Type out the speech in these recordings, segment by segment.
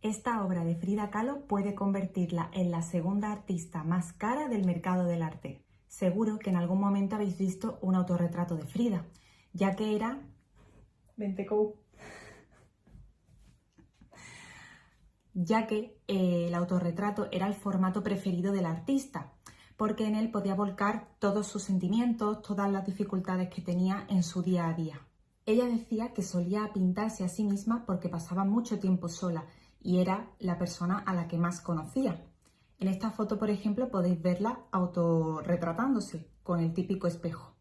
Esta obra de Frida Kahlo puede convertirla en la segunda artista más cara del mercado del arte. Seguro que en algún momento habéis visto un autorretrato de Frida, ya que era... ya que el autorretrato era el formato preferido del artista, porque en él podía volcar todos sus sentimientos, todas las dificultades que tenía en su día a día. Ella decía que solía pintarse a sí misma porque pasaba mucho tiempo sola y era la persona a la que más conocía. En esta foto, por ejemplo, podéis verla autorretratándose con el típico espejo.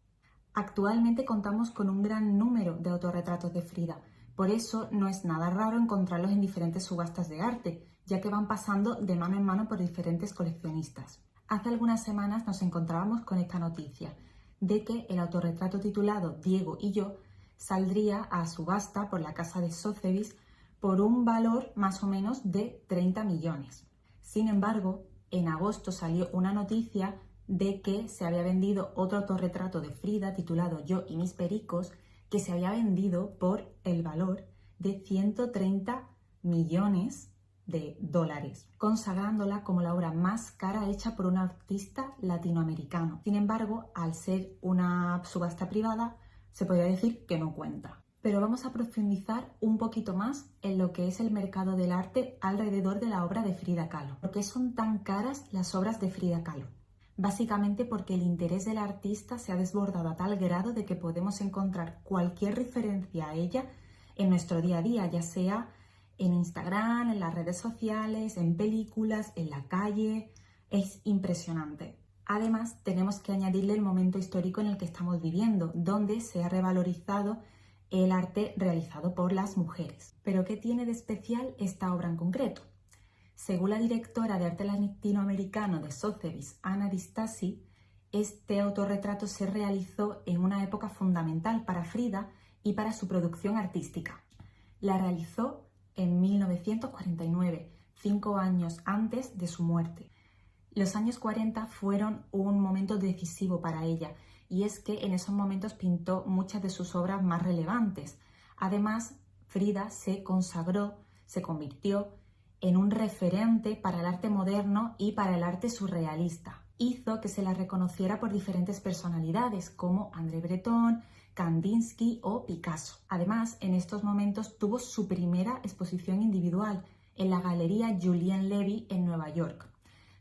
Actualmente contamos con un gran número de autorretratos de Frida, por eso no es nada raro encontrarlos en diferentes subastas de arte, ya que van pasando de mano en mano por diferentes coleccionistas. Hace algunas semanas nos encontrábamos con esta noticia de que el autorretrato titulado Diego y yo saldría a subasta por la casa de Sotheby's por un valor más o menos de 30 millones. Sin embargo, en agosto salió una noticia de que se había vendido otro autorretrato de Frida titulado Yo y mis pericos, que se había vendido por el valor de 130 millones de dólares, consagrándola como la obra más cara hecha por un artista latinoamericano. Sin embargo, al ser una subasta privada, se podría decir que no cuenta. Pero vamos a profundizar un poquito más en lo que es el mercado del arte alrededor de la obra de Frida Kahlo. ¿Por qué son tan caras las obras de Frida Kahlo? Básicamente porque el interés del artista se ha desbordado a tal grado de que podemos encontrar cualquier referencia a ella en nuestro día a día, ya sea en Instagram, en las redes sociales, en películas, en la calle. Es impresionante. Además, tenemos que añadirle el momento histórico en el que estamos viviendo, donde se ha revalorizado el arte realizado por las mujeres. ¿Pero qué tiene de especial esta obra en concreto? Según la directora de arte latinoamericano de Sotheby's, Ana Di Stassi, este autorretrato se realizó en una época fundamental para Frida y para su producción artística. La realizó en 1949, 5 años antes de su muerte. Los años 40 fueron un momento decisivo para ella, y es que en esos momentos pintó muchas de sus obras más relevantes. Además, Frida se consagró, se convirtió en un referente para el arte moderno y para el arte surrealista. Hizo que se la reconociera por diferentes personalidades como André Breton, Kandinsky o Picasso. Además, en estos momentos tuvo su primera exposición individual en la Galería Julien Levy en Nueva York.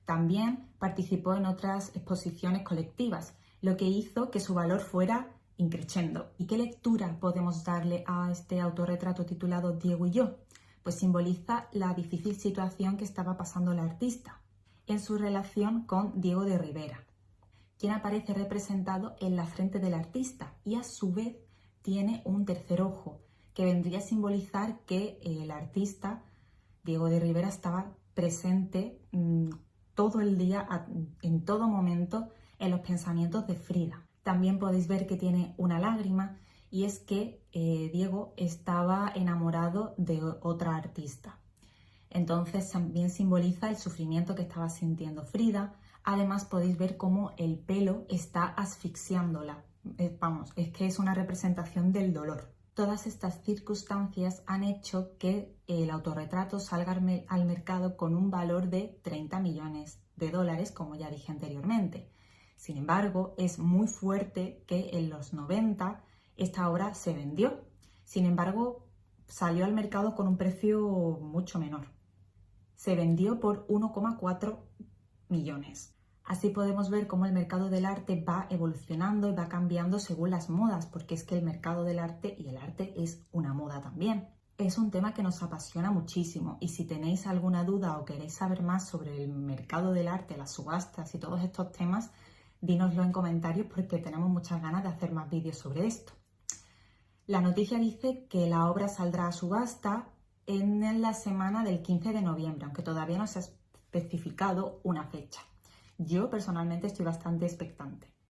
También participó en otras exposiciones colectivas, lo que hizo que su valor fuera increciendo. ¿Y qué lectura podemos darle a este autorretrato titulado Diego y yo? Pues simboliza la difícil situación que estaba pasando la artista en su relación con Diego de Rivera, quien aparece representado en la frente del artista y a su vez tiene un tercer ojo, que vendría a simbolizar que el artista, Diego de Rivera, estaba presente todo el día, en todo momento, en los pensamientos de Frida. También podéis ver que tiene una lágrima, y es que Diego estaba enamorado de otra artista. Entonces también simboliza el sufrimiento que estaba sintiendo Frida. Además podéis ver cómo el pelo está asfixiándola. Es que es una representación del dolor. Todas estas circunstancias han hecho que el autorretrato salga al mercado con un valor de 30 millones de dólares, como ya dije anteriormente. Sin embargo, es muy fuerte que en los 90 esta obra se vendió. Sin embargo, salió al mercado con un precio mucho menor. Se vendió por 1,4 millones. Así podemos ver cómo el mercado del arte va evolucionando y va cambiando según las modas, porque es que el mercado del arte y el arte es una moda también. Es un tema que nos apasiona muchísimo, y si tenéis alguna duda o queréis saber más sobre el mercado del arte, las subastas y todos estos temas, dínoslo en comentarios porque tenemos muchas ganas de hacer más vídeos sobre esto. La noticia dice que la obra saldrá a subasta en la semana del 15 de noviembre, aunque todavía no se ha especificado una fecha. Yo personalmente estoy bastante expectante.